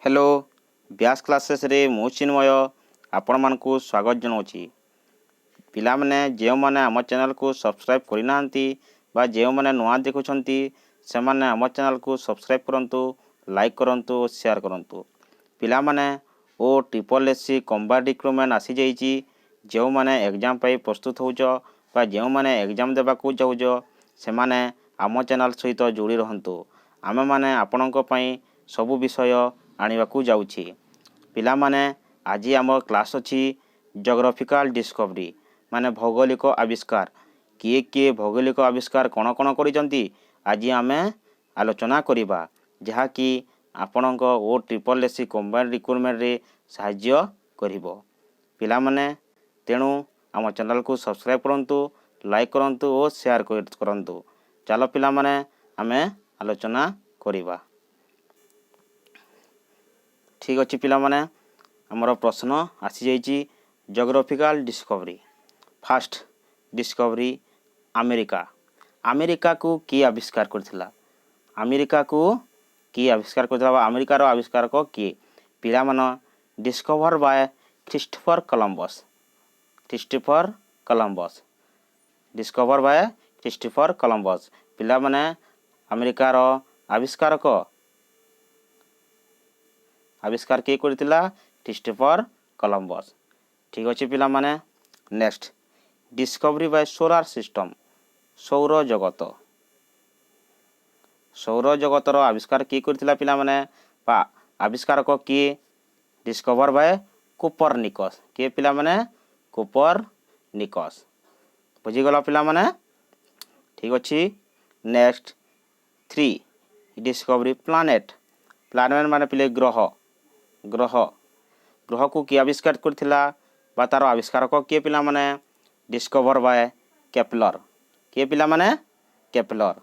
Hello व्यास classes रे मु चिन्मय आपण मानकु स्वागत जनाऊँगी। पिला माने जो माने आम चैनल को सब्सक्राइब करना बा जो माने नुआ देखुंती से माने आम चैनल को सब्सक्राइब करंतु, लाइक करंतु और शेयर करंतु। पिला माने ओ ट्रिपल एससी कम्बाट रिक्रुटमेंट आसी जाइए। जो माने एग्जाम पाई प्रस्तुत होउछ बा जो माने एग्जाम देबाकू जाउछ से माने आम चैनल सहित जोड़ी रहंतु। आमे माने आपणक पई सबु विषय आनिबाकू जाउछि। पिला माने आज आम क्लास अछि जियोग्राफिकल डिस्कवरी माने भौगोलिक आविष्कार। किए किए भौगोलिक आविष्कार कौन कौन करिसंती आज आमे आलोचना करिबा, जहा कि आपणक ओ ट्रिपल एससी कम्बाइंड रिक्रुटमेंट रे सहाय्य करिवो। पिला माने तेणु आम चैनल को सब्सक्राइब करंतु, लाइक करंतु और शेयर करंतु। चलो पिला माने आमे आलोचना करिबा। ठीक अच्छे पिला माने हमर प्रश्न आसी जाइए geographical discovery. Fast discovery America. America को किए आविष्कार करथिला? अमेरिका को किए आविष्कार करथिला? अमेरिकार आविष्कार को किए? पिला मन discover by Christopher Columbus. Christopher Columbus discover by Christopher Columbus. पिला माने अमेरिकार आविष्कार को आविष्कार किए करथिला? Christopher Columbus. ठीक अच्छे पिला माने next discovery by solar system. सौर जगत। सौर जगतर आविष्कार किए करथिला पिला माने? बा आविष्कार को किए? Discover bye Copernicus. किए पिला माने? कोपरनिकस। बुझीगला पिला माने? ठीक अच्छे। Next 3 discovery planet. प्लानेट माने पिले ग्रह। ग्रह ग्रह को किए आविष्कार करथिला बा तार आविष्कार को किए पिला माने? Discover by Kepler. किए पिला माने? केपलर।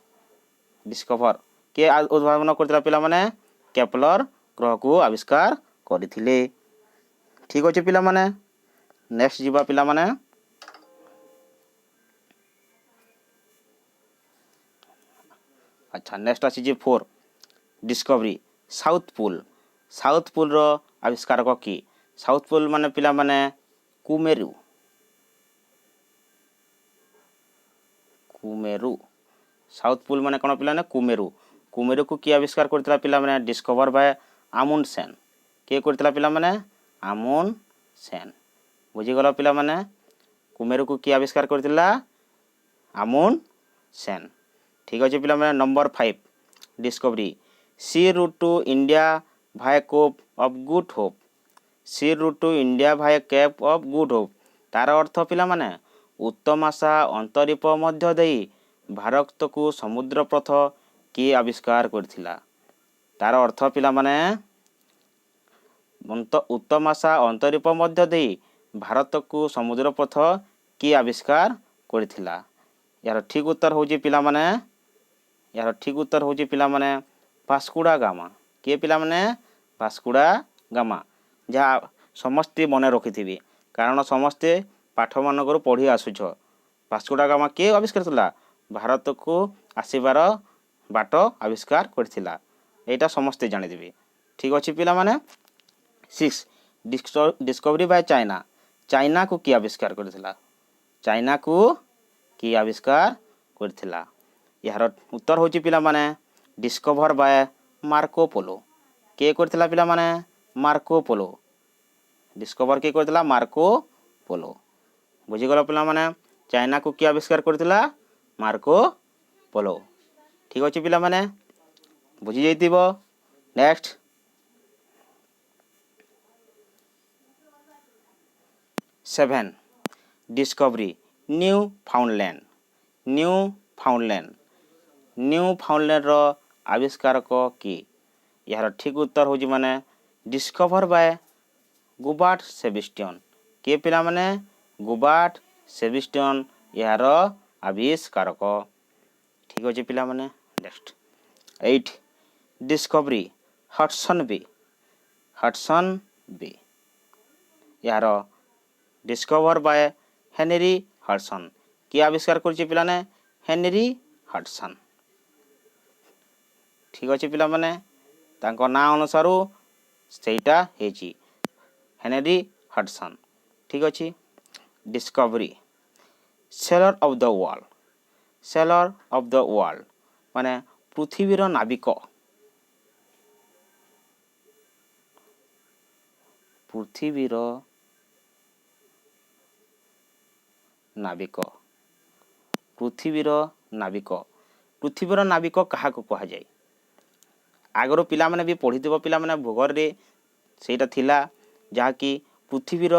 डिस्कवर किए उद्भावन करथिला पिला माने? केपलर ग्रह को आविष्कार करथिले। ठीक अच्छे पिला माने नेक्स्ट जीवा पिला माने अच्छा नेक्स्ट आसी जे 4 discovery south pole. South pole रो आविष्कार को की? साउथ पोल माने पिला माने कुमेरु। कुमेरु साउथ पोल माने कोन पिला ने? कुमेरु। कुमेरु को किए आविष्कार करथिला पिला माने? Discover by Amundsen. के करथिला पिला माने? अमुंडसेन। बुझी गलो पिला माने? कुमेरु को किए आविष्कार करथिला? अमुंडसेन। ठीक अच्छे पिला माने number 5 discovery sea route to India via Cape of Good Hope. Sea route to India via Cape of Good Hope तार अर्थ पिला माने उत्तम आशा अंतरीप मध्य देई भारत को समुद्र पथ किए आविष्कार करथिला? तार अर्थ पिला माने उत्तम आशा अंतरीप मध्य देई भारत को समुद्र पथ किए आविष्कार करथिला? यार ठीक उत्तर होची पिला माने? यार ठीक उत्तर होची पिला माने वास्को दा गामा। के पिला माने? वास्को दा गामा। जहाँ समस्ते मन रखिथिबे कारण समस्ते पाठ मानकर पढ़ी आसुछ। वास्को दा गामा के आविष्कार करथिला? भारत को आसीबार बाट आविष्कार करथिला। एटा समस्ते जानिदिबे। ठीक अच्छे पिला माने 6 डिस्कवरी बाय चाइना। चाइना को किए आविष्कार करथिला? चाइना को किए आविष्कार करथिला? यार उत्तर होची पिला माने डिस्कवर बाय मार्को पोलो। के करथिला पिला माने? Marco Polo. डिस्कवर के करथिला? Marco Polo. बुझी गलो पिला माने चाइना को किए आविष्कार करथिला? Marco Polo. ठीक अछि पिला माने बुझी जैतिबो। Next seven discovery Newfoundland. Newfoundland. Newfoundland रो आविष्कार को की? यार ठीक उत्तर होची माने डिस्कवर बाय गुबार्ट सेबिस्टियन। के पिला माने? गुबार्ट सेबिस्टियन यार आविष्कार को। ठीक अछि पिला माने next 8 discovery Hudson Bay. Hudson Bay यार डिस्कवर बाय हेनरी हडसन। के आविष्कार करछि पिला ने? Henry Hudson. ठीक अच्छे पिला माने तांको ना अनुसार ସେଇଟା ହେଇଛି ହେନରୀ ହଡସନ୍। ଠିକ୍ ଅଛି। Discovery sailor of the world. Sailor of the world ମାନେ ପୃଥିବୀର ନାବିକ। ପୃଥିବୀର ନାବିକ। ପୃଥିବୀର ନାବିକ। ପୃଥିବୀର ନାବିକ କାହାକୁ କୁହାଯାଏ? ଆଗରୁ ପିଲାମାନେ ବି ପଢ଼ିଥିବ, ପିଲାମାନେ ଭୂଗୋଳରେ ସେଇଟା ଥିଲା ଯାହାକି ପୃଥିବୀର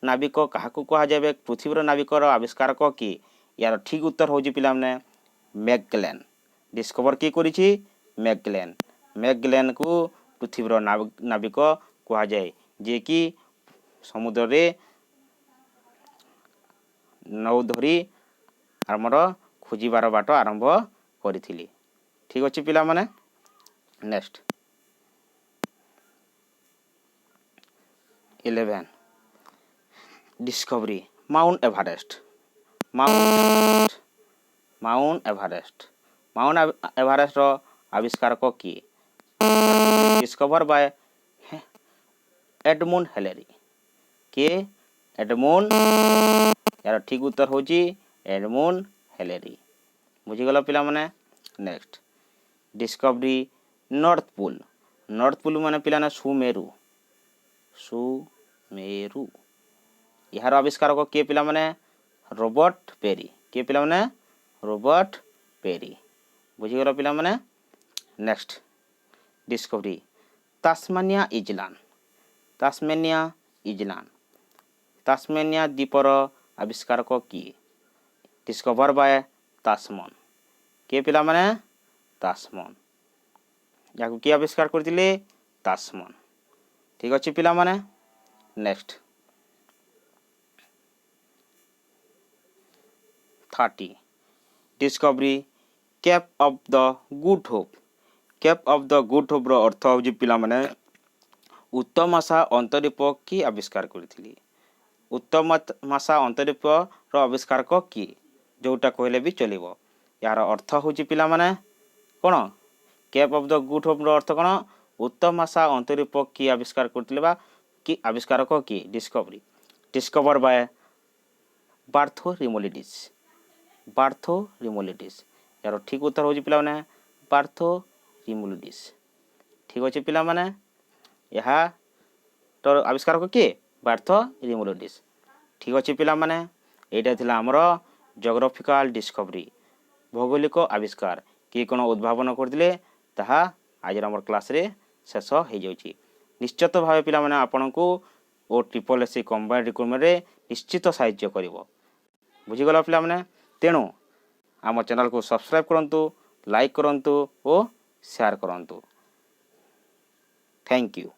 ନାବିକ କାହାକୁ କୁହାଯାଏ? ପୃଥିବୀର ନାବିକର ଆବିଷ୍କାରକ କିଏ? ୟାର ଠିକ୍ ଉତ୍ତର ହେଉଛି ପିଲାମାନେ ମ୍ୟାକଗ୍ଲେନ୍। ଡିସ୍କଭର କିଏ କରିଛି? ମ୍ୟାକଗ୍ଲେନ୍। ମ୍ୟାକଗ୍ଲେନ୍କୁ ପୃଥିବୀର ନାବିକ କୁହାଯାଏ, ଯିଏକି ସମୁଦ୍ରରେ ନୌ ଧରି ଆମର ଖୋଜିବାର ବାଟ ଆରମ୍ଭ କରିଥିଲେ। ଠିକ୍ ଅଛି ପିଲାମାନେ। Next 11 discovery mount Everest. Mount ଏଭରେଷ୍ଟର ଆବିଷ୍କାରକ କିଏ? Discover by Edmund Hillary. କିଏ? ଏଡମୁଣ୍ଡ। यार ठीक उत्तर होची एडमुंड हेलेरी। बुझीगल पिलामाने। Next discovery north pole. North pole माने पिलाने सुमेरु। सुमेरु यार आविष्कारक किए पिलामाने? Robert Peary. किए पिलामाने? Robert Peary. बुझीगल पिलामाने। Next discovery Tasmania island. Tasmania island. Tasmania द्वीपर आविष्कारक किए? Discover by Tasman. किए पिलामाने? तास्मन। याकू किए आविष्कार करथिले? तास्मन। ठीक अछि पिलामाने। Next 30 discovery cape of the good hope. Cape of the good hope रो अर्थ होजी पिलामाने उत्तम आशा अंतरीप की आविष्कार करथिले? उत्तम आशा अंतरीप रो आविष्कारक किए? जोटा कहले भी चलिबो। यार अर्थ होची पिलामाने कोन? Cape of the good hope रो अर्थ कोन? उत्तम आशा अंतरीप की आविष्कार करथिले बा की आविष्कारक किए? डिस्कवरी डिस्कवर बाय बार्थो रिमोलिडिस। बार्थो रिमोलिडिस। यार ठीक उत्तर होची पिलामाने बार्थो रिमोलिडिस। ठीक अछि पिलामाने। यहा तो आविष्कारक किए? बार्थो रिमोलिडिस। ठीक अच्छे पिलामाने। एटा थिला हमरो जियोग्राफिकल डिस्कवरी भौगोलिक आविष्कार किए कोन उद्भावन करथिले ताहा आज हमर क्लास रे शेष हो जाउची। निश्चित भाव पिलामाने आपनकू ओ ट्रिपल एससी कंबाइंड रिक्रूटमेंट रे निश्चित सहायता करिवो। बुझीगला पिलामाने। तेणु आम चैनल को सब्सक्राइब करंतु, लाइक करंतु और शेयर करंतु। Thank you.